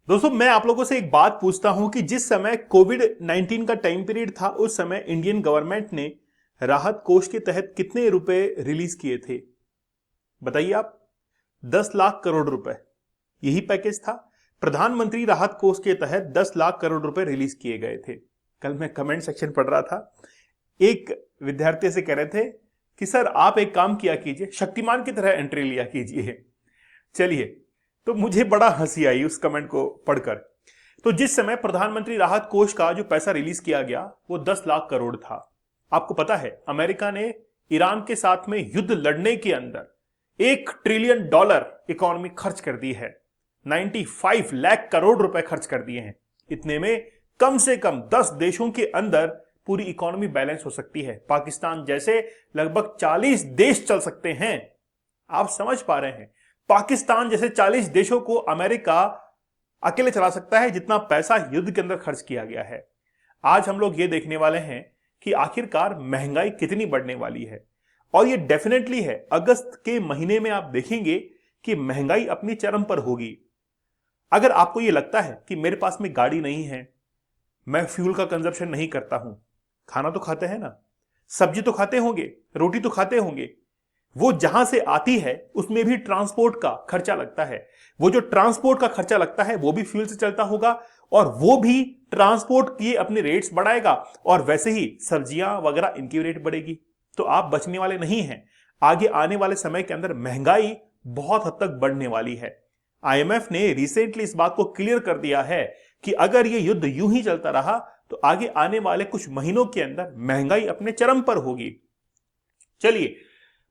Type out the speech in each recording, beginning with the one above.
दोस्तों मैं आप लोगों से एक बात पूछता हूं कि जिस समय कोविड 19 का टाइम पीरियड था उस समय इंडियन गवर्नमेंट ने राहत कोष के तहत कितने रुपए रिलीज किए थे? बताइए आप। 10 लाख करोड़ रुपए यही पैकेज था। प्रधानमंत्री राहत कोष के तहत 10 लाख करोड़ रुपए रिलीज किए गए थे। कल मैं कमेंट सेक्शन पढ़ रहा था, एक विद्यार्थी से कह रहे थे कि सर आप एक काम किया कीजिए, शक्तिमान की तरह एंट्री लिया कीजिए। चलिए, तो मुझे बड़ा हंसी आई उस कमेंट को पढ़कर। तो जिस समय प्रधानमंत्री राहत कोष का जो पैसा रिलीज किया गया वो 10 लाख करोड़ था। आपको पता है अमेरिका ने ईरान के साथ में युद्ध लड़ने के अंदर $1 ट्रिलियन इकोनॉमी खर्च कर दी है। 95 लाख करोड़ रुपए खर्च कर दिए हैं। इतने में कम से कम 10 देशों के अंदर पूरी इकोनॉमी बैलेंस हो सकती है। पाकिस्तान जैसे लगभग 40 देश चल सकते हैं। आप समझ पा रहे हैं, पाकिस्तान जैसे 40 देशों को अमेरिका अकेले चला सकता है जितना पैसा युद्ध के अंदर खर्च किया गया है। आज हम लोग ये देखने वाले हैं कि आखिरकार महंगाई कितनी बढ़ने वाली है। और ये डेफिनेटली है, अगस्त के महीने में आप देखेंगे कि महंगाई अपनी चरम पर होगी। अगर आपको ये लगता है कि मेरे पास में गाड़ी नहीं है, मैं फ्यूल का कंजप्शन नहीं करता हूं, खाना तो खाते हैं ना, सब्जी तो खाते होंगे, रोटी तो खाते होंगे, वो जहां से आती है उसमें भी ट्रांसपोर्ट का खर्चा लगता है। वो जो ट्रांसपोर्ट का खर्चा लगता है वो भी फ्यूल से चलता होगा और वो भी ट्रांसपोर्ट की अपने रेट्स बढ़ाएगा और वैसे ही सब्जियां वगैरह इनकी रेट बढ़ेगी। तो आप बचने वाले नहीं हैं। आगे आने वाले समय के अंदर महंगाई बहुत हद तक बढ़ने वाली है। आईएमएफ ने रिसेंटली इस बात को क्लियर कर दिया है कि अगर ये युद्ध यूं ही चलता रहा तो आगे आने वाले कुछ महीनों के अंदर महंगाई अपने चरम पर होगी। चलिए,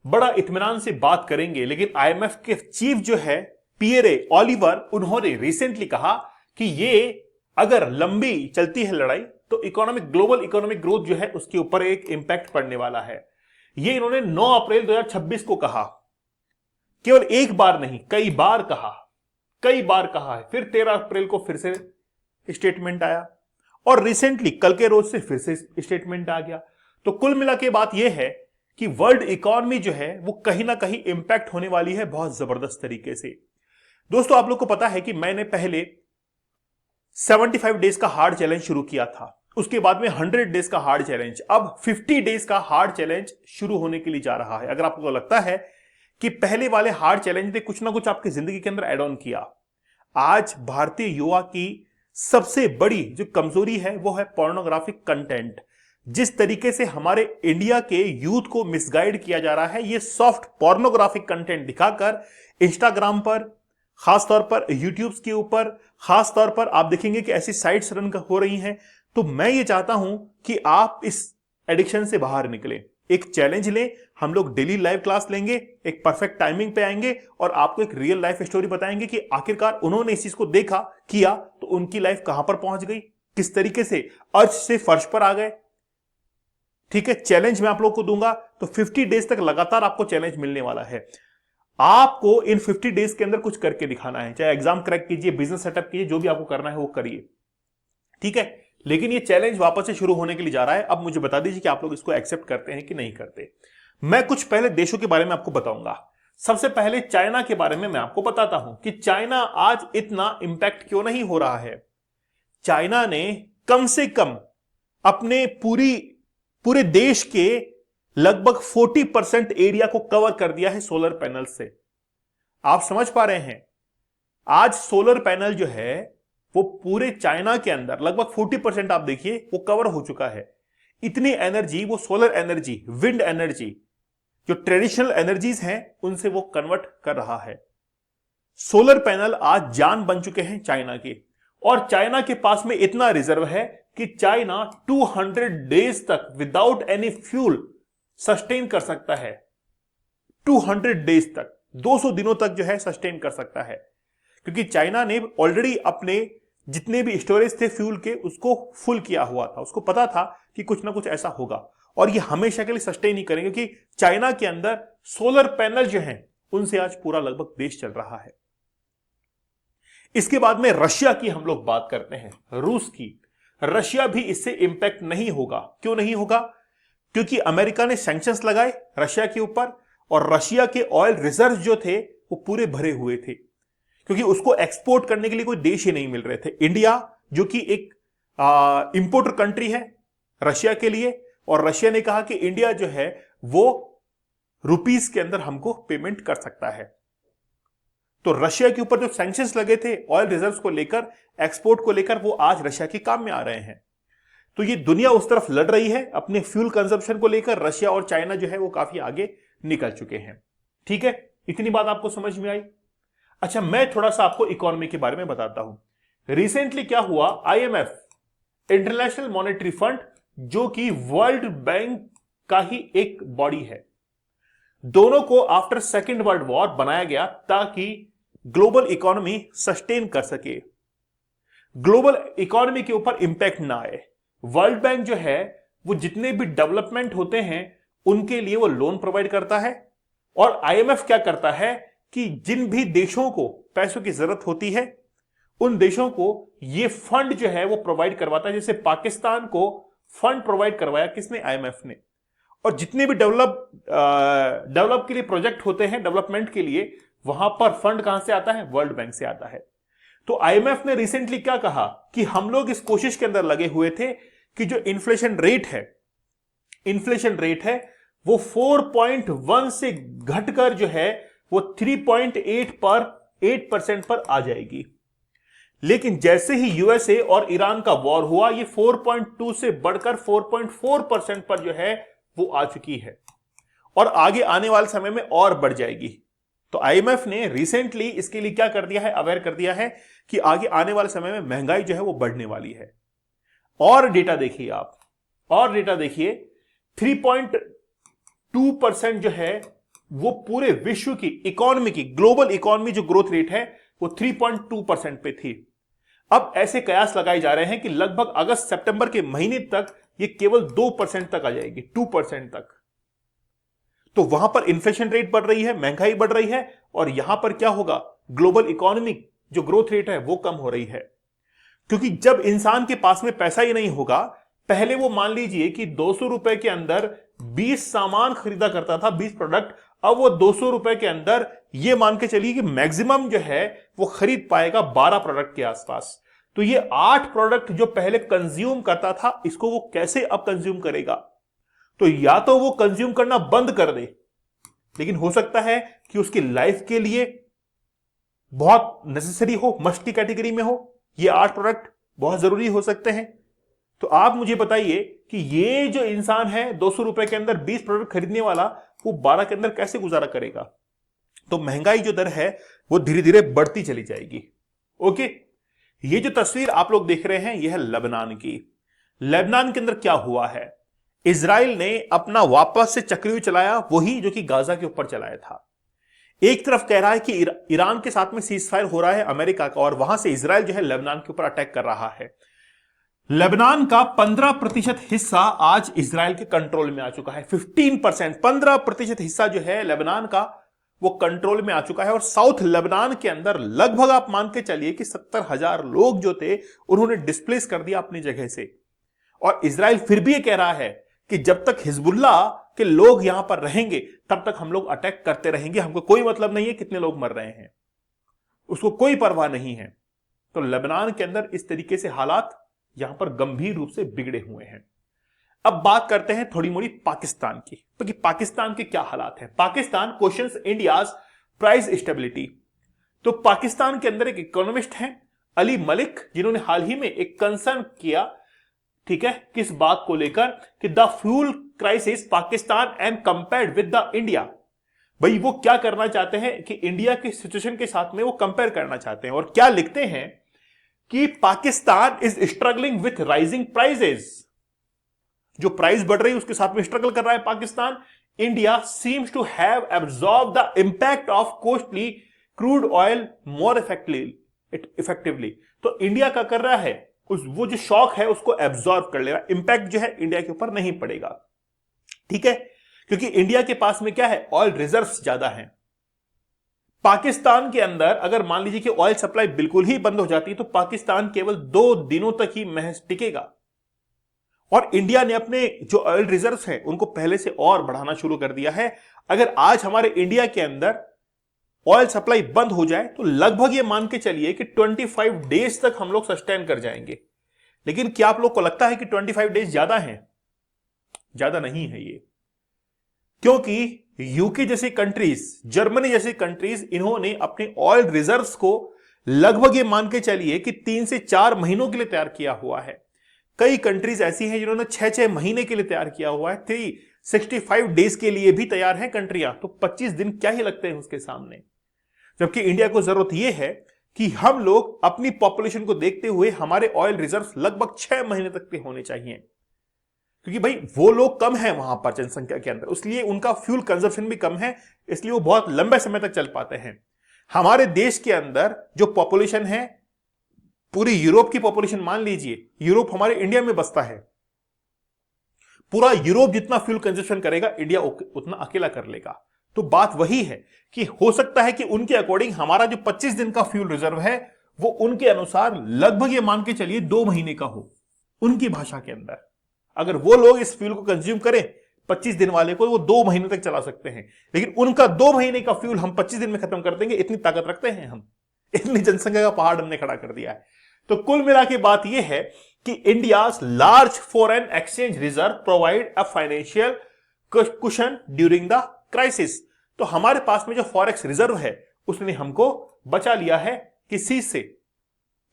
बड़ा इत्मीनान से बात करेंगे, लेकिन आईएमएफ के चीफ जो है पियरे ओलिवर, उन्होंने रिसेंटली कहा कि ये अगर लंबी चलती है लड़ाई तो ग्लोबल इकोनॉमिक ग्रोथ जो है उसके ऊपर एक इंपैक्ट पड़ने वाला है। ये इन्होंने 9 अप्रैल 2026 को कहा। केवल एक बार नहीं, कई बार कहा है। फिर 13 अप्रैल को फिर से स्टेटमेंट आया और रिसेंटली कल के रोज से फिर से स्टेटमेंट आ गया। तो कुल मिला के बात यह है कि वर्ल्ड इकोनॉमी जो है वो कहीं ना कहीं इंपैक्ट होने वाली है बहुत जबरदस्त तरीके से। दोस्तों आप लोग को पता है कि मैंने पहले 75 डेज का हार्ड चैलेंज शुरू किया था, उसके बाद में 100 डेज का हार्ड चैलेंज, अब 50 डेज का हार्ड चैलेंज शुरू होने के लिए जा रहा है। अगर आपको लगता है कि पहले वाले हार्ड चैलेंज ने कुछ ना कुछ आपकी जिंदगी के अंदर एड ऑन किया, आज भारतीय युवा की सबसे बड़ी जो कमजोरी है वो है पोर्नोग्राफिक कंटेंट। जिस तरीके से हमारे इंडिया के यूथ को मिसगाइड किया जा रहा है, ये सॉफ्ट पोर्नोग्राफिक कंटेंट दिखाकर इंस्टाग्राम पर, खासतौर पर यूट्यूब के ऊपर खासतौर पर आप देखेंगे कि ऐसी साइट्स रन हो रही हैं। तो मैं ये चाहता हूं कि आप इस एडिक्शन से बाहर निकलें। एक चैलेंज लें, हम लोग डेली लाइव क्लास लेंगे, एक परफेक्ट टाइमिंग पे आएंगे और आपको एक रियल लाइफ स्टोरी बताएंगे कि आखिरकार उन्होंने इस चीज को देखा, किया तो उनकी लाइफ कहां पर पहुंच गई, किस तरीके से अर्श से फर्श पर आ गए। ठीक है, चैलेंज मैं आप लोग को दूंगा तो 50 डेज तक लगातार आपको चैलेंज मिलने वाला है। आपको इन 50 डेज के अंदर कुछ करके दिखाना है, चाहे एग्जाम क्रैक कीजिए, बिजनेस सेटअप कीजिए, जो भी आपको करना है वो करिए। ठीक है, लेकिन ये चैलेंज वापस से शुरू होने के लिए जा रहा है। अब मुझे बता दीजिए कि आप लोग इसको एक्सेप्ट करते हैं कि नहीं करते। मैं कुछ पहले देशों के बारे में आपको बताऊंगा। सबसे पहले चाइना के बारे में मैं आपको बताता हूं कि चाइना आज इतना इंपैक्ट क्यों नहीं हो रहा है। चाइना ने कम से कम अपने पूरे देश के लगभग 40% एरिया को कवर कर दिया है सोलर पैनल से। आप समझ पा रहे हैं, आज सोलर पैनल जो है वो पूरे चाइना के अंदर लगभग 40% आप देखिए वो कवर हो चुका है। इतनी एनर्जी वो सोलर एनर्जी, विंड एनर्जी, जो ट्रेडिशनल एनर्जीज हैं उनसे वो कन्वर्ट कर रहा है। सोलर पैनल आज जान बन चुके हैं चाइना के, और चाइना के पास में इतना रिजर्व है कि चाइना 200 डेज तक विदाउट एनी फ्यूल सस्टेन कर सकता है। 200 डेज तक, 200 दिनों तक जो है सस्टेन कर सकता है, क्योंकि चाइना ने ऑलरेडी अपने जितने भी स्टोरेज थे फ्यूल के उसको फुल किया हुआ था। उसको पता था कि कुछ ना कुछ ऐसा होगा और ये हमेशा के लिए सस्टेन ही करेंगे, क्योंकि चाइना के अंदर सोलर पैनल जो हैं उनसे आज पूरा लगभग देश चल रहा है। इसके बाद में रशिया की हम लोग बात करते हैं, रूस की। रशिया भी इससे इंपैक्ट नहीं होगा। क्यों नहीं होगा? क्योंकि अमेरिका ने सैंक्शंस लगाए रशिया के ऊपर और रशिया के ऑयल रिजर्व जो थे वो पूरे भरे हुए थे। क्योंकि उसको एक्सपोर्ट करने के लिए कोई देश ही नहीं मिल रहे थे। इंडिया जो कि एक इंपोर्टर कंट्री है रशिया के लिए, और रशिया ने कहा कि इंडिया जो है वो रुपीस के अंदर हमको पेमेंट कर सकता है। तो रशिया के ऊपर जो सैंक्शंस लगे थे ऑयल रिजर्व्स को लेकर, एक्सपोर्ट को लेकर, वो आज रशिया के काम में आ रहे हैं। तो ये दुनिया उस तरफ लड़ रही है अपने फ्यूल कंजप्शन को लेकर। रशिया और चाइना जो है वो काफी आगे निकल चुके हैं। ठीक है, इतनी बात आपको समझ में आई। अच्छा, मैं थोड़ा सा आपको इकोनॉमी के बारे में बताता हूं। रिसेंटली क्या हुआ, आईएमएफ, इंटरनेशनल मॉनेटरी फंड, जो कि वर्ल्ड बैंक का ही एक बॉडी है, दोनों को आफ्टर सेकेंड वर्ल्ड वॉर बनाया गया ताकि ग्लोबल इकोनॉमी सस्टेन कर सके, ग्लोबल इकोनॉमी के ऊपर इंपैक्ट ना आए। वर्ल्ड बैंक जो है वो जितने भी डेवलपमेंट होते हैं उनके लिए वो लोन प्रोवाइड करता है, और आईएमएफ क्या करता है कि जिन भी देशों को पैसों की जरूरत होती है उन देशों को ये फंड जो है वो प्रोवाइड करवाता है। जैसे पाकिस्तान को फंड प्रोवाइड करवाया किसने, आईएमएफ ने। और जितने भी डेवलप के लिए प्रोजेक्ट होते हैं, डेवलपमेंट के लिए, वहां पर फंड कहां से आता है, वर्ल्ड बैंक से आता है। तो आईएमएफ ने रिसेंटली क्या कहा कि हम लोग इस कोशिश के अंदर लगे हुए थे कि जो इन्फ्लेशन रेट है वो 4.1 से घटकर जो है वो 3.8% पर आ जाएगी। लेकिन जैसे ही यूएसए और ईरान का वॉर हुआ, ये 4.2 से बढ़कर 4.4% पर जो है वो आ चुकी है, और आगे आने वाले समय में और बढ़ जाएगी। तो आईएमएफ ने रिसेंटली इसके लिए क्या कर दिया है, अवेयर कर दिया है कि आगे आने वाले समय में महंगाई जो है वो बढ़ने वाली है। और डेटा देखिए आप, और डेटा देखिए, 3.2% जो है वो पूरे विश्व की इकोनॉमी की, ग्लोबल इकोनॉमी जो ग्रोथ रेट है वो 3.2% पे थी। अब ऐसे कयास लगाए जा रहे हैं कि लगभग अगस्त सितंबर के महीने तक ये केवल 2% तक आ जाएगी, 2% तक। तो वहां पर इन्फ्लेशन रेट बढ़ रही है, महंगाई बढ़ रही है, और यहां पर क्या होगा, ग्लोबल इकोनॉमिक जो ग्रोथ रेट है वो कम हो रही है। क्योंकि जब इंसान के पास में पैसा ही नहीं होगा, पहले वो मान लीजिए कि 200 रुपए के अंदर 20 सामान खरीदा करता था, 20 प्रोडक्ट, अब वो 200 रुपए के अंदर ये मान के चलिए कि मैक्सिमम जो है वो खरीद पाएगा 12 प्रोडक्ट के आसपास। तो ये 8 प्रोडक्ट जो पहले कंज्यूम करता था, इसको वो कैसे अब कंज्यूम करेगा? तो या तो वो कंज्यूम करना बंद कर दे, लेकिन हो सकता है कि उसकी लाइफ के लिए बहुत नेसेसरी हो, मस्ट की कैटेगरी में हो, ये 8 प्रोडक्ट बहुत जरूरी हो सकते हैं। तो आप मुझे बताइए कि ये जो इंसान है 200 रुपए के अंदर 20 प्रोडक्ट खरीदने वाला, वो 12 के अंदर कैसे गुजारा करेगा? तो महंगाई जो दर है वो धीरे धीरे बढ़ती चली जाएगी। ओके, ये जो तस्वीर आप लोग देख रहे हैं यह है लेबनान की। लेबनान के अंदर क्या हुआ है, इजराइल ने अपना वापस से चक्रव्यूह चलाया, वही जो कि गाजा के ऊपर चलाया था। एक तरफ कह रहा है कि ईरान के साथ में सीज फायर हो रहा है अमेरिका का, और वहां से इजराइल जो है लेबनान के ऊपर अटैक कर रहा है। लेबनान का 15% हिस्सा आज इजराइल के कंट्रोल में आ चुका है। 15% हिस्सा जो है लेबनान का वो कंट्रोल में आ चुका है। और साउथ लेबनान के अंदर लगभग आप मान के चलिए कि 70,000 लोग जो थे उन्होंने डिस्प्लेस कर दिया अपनी जगह से। और इजराइल फिर भी ये कह रहा है कि जब तक हिजबुल्लाह के लोग यहां पर रहेंगे तब तक हम लोग अटैक करते रहेंगे, हमको कोई मतलब नहीं है कितने लोग मर रहे हैं, उसको कोई परवाह नहीं है। तो लेबनान के अंदर इस तरीके से हालात यहां पर गंभीर रूप से बिगड़े हुए हैं। अब बात करते हैं थोड़ी मोड़ी पाकिस्तान की, तो कि पाकिस्तान के क्या हालात हैं। Pakistan questions India's price stability. तो पाकिस्तान के अंदर एक इकोनॉमिस्ट हैं अली मलिक, जिन्होंने हाल ही में एक कंसर्न किया, ठीक है, किस बात को लेकर कि the fuel crisis Pakistan and compared with the India. भाई वो क्या करना चाहते हैं कि इंडिया की सिचुएशन के साथ में वो कंपेयर करना चाहते हैं, और क्या लिखते हैं कि Pakistan is struggling with rising prices. जो प्राइस बढ़ रही है उसके साथ में स्ट्रगल कर रहा है Pakistan. India seems to have absorb the impact of costly crude oil more effectively. तो इंडिया क्या कर रहा है, वो जो शॉक है उसको एब्जॉर्ब कर ले रहा है, इंपैक्ट जो है इंडिया के ऊपर नहीं पड़ेगा। ठीक है, क्योंकि इंडिया के पास में क्या है, ऑयल रिजर्व्स ज्यादा हैं। पाकिस्तान के अंदर अगर मान लीजिए कि ऑयल सप्लाई बिल्कुल ही बंद हो जाती तो पाकिस्तान केवल 2 दिनों तक ही महज टिकेगा। और इंडिया ने अपने जो ऑयल रिजर्व्स हैं उनको पहले से और बढ़ाना शुरू कर दिया है। अगर आज हमारे इंडिया के अंदर ऑयल सप्लाई बंद हो जाए तो लगभग ये मान के चलिए कि 25 डेज तक हम लोग सस्टेन कर जाएंगे। लेकिन क्या आप लोग को लगता है कि 25 डेज ज्यादा है? ज्यादा नहीं है ये, क्योंकि यूके जैसी कंट्रीज, जर्मनी जैसी कंट्रीज, इन्होंने अपने ऑयल रिजर्व्स को लगभग ये मान के चलिए कि 3 से 4 महीनों के लिए तैयार किया हुआ है। कई कंट्रीज ऐसी हैं जिन्होंने 6-6 महीने के लिए तैयार किया हुआ है। 365 डेज के लिए भी तैयार हैं कंट्रियां, तो 25 दिन क्या ही लगते हैं उसके सामने। जबकि इंडिया को जरूरत यह है कि हम लोग अपनी पॉपुलेशन को देखते हुए हमारे ऑयल रिजर्व लगभग 6 महीने तक के होने चाहिए, क्योंकि भाई वो लोग कम है वहां पर जनसंख्या के अंदर, इसलिए उनका फ्यूल कंजप्शन भी कम है, इसलिए वो बहुत लंबे समय तक चल पाते हैं। हमारे देश के अंदर जो पॉपुलेशन है, पूरी यूरोप की पॉपुलेशन मान लीजिए, यूरोप हमारे इंडिया में बसता है, पूरा यूरोप जितना फ्यूल कंजप्शन करेगा इंडिया उतना अकेला कर लेगा। तो बात वही है कि हो सकता है कि उनके अकॉर्डिंग हमारा जो 25 दिन का फ्यूल रिजर्व है वो उनके अनुसार लगभग ये मान के चलिए 2 महीने का हो, उनकी भाषा के अंदर। अगर वो लोग इस फ्यूल को कंज्यूम करें 25 दिन वाले को, वो 2 महीने तक चला सकते हैं, लेकिन उनका 2 महीने का फ्यूल हम 25 दिन में खत्म कर देंगे, इतनी ताकत रखते हैं हम, इतनी जनसंख्या का पहाड़ हमने खड़ा कर दिया है। तो कुल मिला के बात यह है कि India's large foreign exchange reserve provide a financial cushion during the crisis. तो हमारे पास में जो फॉरेक्स रिजर्व है उसने हमको बचा लिया है किस चीज से,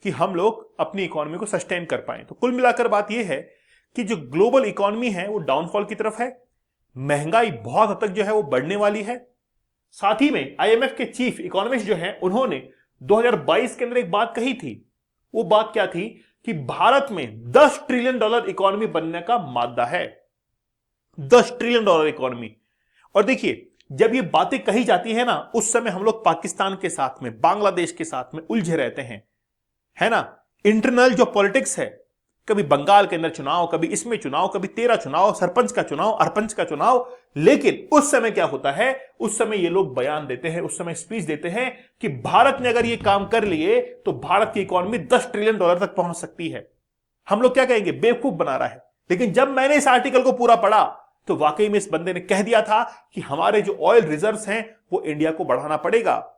कि हम लोग अपनी इकोनॉमी को सस्टेन कर पाए। तो कुल मिलाकर बात यह है कि जो ग्लोबल इकोनॉमी है वो डाउनफॉल की तरफ है, महंगाई बहुत हद तक जो है वो बढ़ने वाली है। साथ ही में आईएमएफ के चीफ इकोनॉमिस्ट जो है उन्होंने 2022 के अंदर एक बात कही थी। वो बात क्या थी कि भारत में $10 ट्रिलियन इकोनॉमी बनने का मादा है, $10 ट्रिलियन इकोनॉमी। और देखिए जब ये बातें कही जाती है ना, उस समय हम लोग पाकिस्तान के साथ में, बांग्लादेश के साथ में उलझे रहते हैं, है ना। इंटरनल जो पॉलिटिक्स है, कभी बंगाल के अंदर चुनाव, कभी इसमें चुनाव, कभी 13 चुनाव, सरपंच का चुनाव, अरपंच का चुनाव। लेकिन उस समय क्या होता है, उस समय ये लोग बयान देते हैं, उस समय स्पीच देते हैं कि भारत ने अगर ये काम कर लिए तो भारत की इकोनॉमी $10 ट्रिलियन तक पहुंच सकती है। हम लोग क्या कहेंगे, बेवकूफ बना रहा है। लेकिन जब मैंने इस आर्टिकल को पूरा पढ़ा तो वाकई में इस बंदे ने कह दिया था कि हमारे जो ऑयल रिजर्व्स हैं वो इंडिया को बढ़ाना पड़ेगा,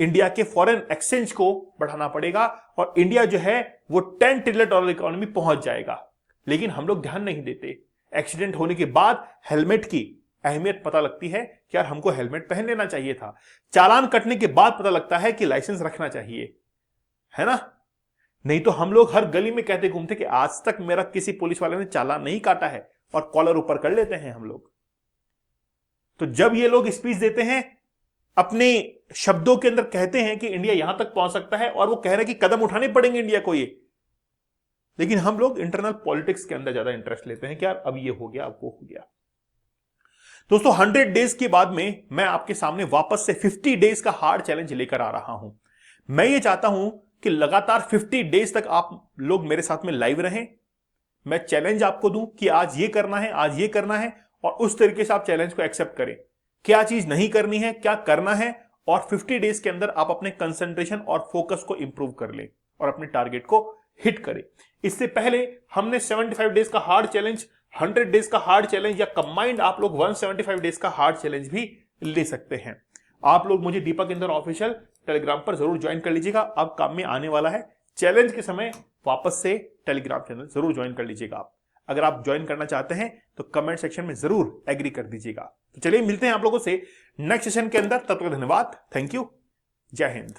इंडिया के फॉरेन एक्सचेंज को बढ़ाना पड़ेगा, और इंडिया जो है वो $10 ट्रिलियन इकोनॉमी पहुंच जाएगा। लेकिन हम लोग ध्यान नहीं देते। एक्सीडेंट होने के बाद हेलमेट की अहमियत पता लगती है कि यार हमको हेलमेट पहन लेना चाहिए था। चालान कटने के बाद पता लगता है कि लाइसेंस रखना चाहिए, है ना। नहीं तो हम लोग हर गली में कहते घूमते कि आज तक मेरा किसी पुलिस वाले ने चालान नहीं काटा है, और कॉलर ऊपर कर लेते हैं हम लोग। तो जब ये लोग स्पीच देते हैं, अपने शब्दों के अंदर कहते हैं कि इंडिया यहां तक पहुंच सकता है, और वो कह रहे हैं कि कदम उठाने पड़ेंगे इंडिया को ये, लेकिन हम लोग इंटरनल पॉलिटिक्स के अंदर ज्यादा इंटरेस्ट लेते हैं कि यार अब ये हो गया, अब वो हो गया। दोस्तों 100 डेज के बाद में मैं आपके सामने वापस से 50 डेज का हार्ड चैलेंज लेकर आ रहा हूं। मैं ये चाहता हूं कि लगातार 50 डेज तक आप लोग मेरे साथ में लाइव रहें। मैं चैलेंज आपको दूं कि आज ये करना है, आज ये करना है, और उस तरीके से आप चैलेंज को एक्सेप्ट करें। क्या चीज नहीं करनी है, क्या करना है, और 50 डेज के अंदर आप अपने कंसंट्रेशन और फोकस को इंप्रूव कर लें और अपने टारगेट को हिट करें। इससे पहले हमने 75 डेज का हार्ड चैलेंज, 100 डेज का हार्ड चैलेंज, या कंबाइंड आप लोग 175 डेज का हार्ड चैलेंज भी ले सकते हैं। आप लोग मुझे दीपक इंदर ऑफिशियल टेलीग्राम पर जरूर ज्वाइन कर लीजिएगा, अब काम में आने वाला है। चैलेंज के समय वापस से टेलीग्राम चैनल जरूर ज्वाइन कर लीजिएगा आप। अगर आप ज्वाइन करना चाहते हैं तो कमेंट सेक्शन में जरूर एग्री कर दीजिएगा। तो चलिए मिलते हैं आप लोगों से नेक्स्ट सेशन के अंदर। तब तक धन्यवाद, थैंक यू, जय हिंद।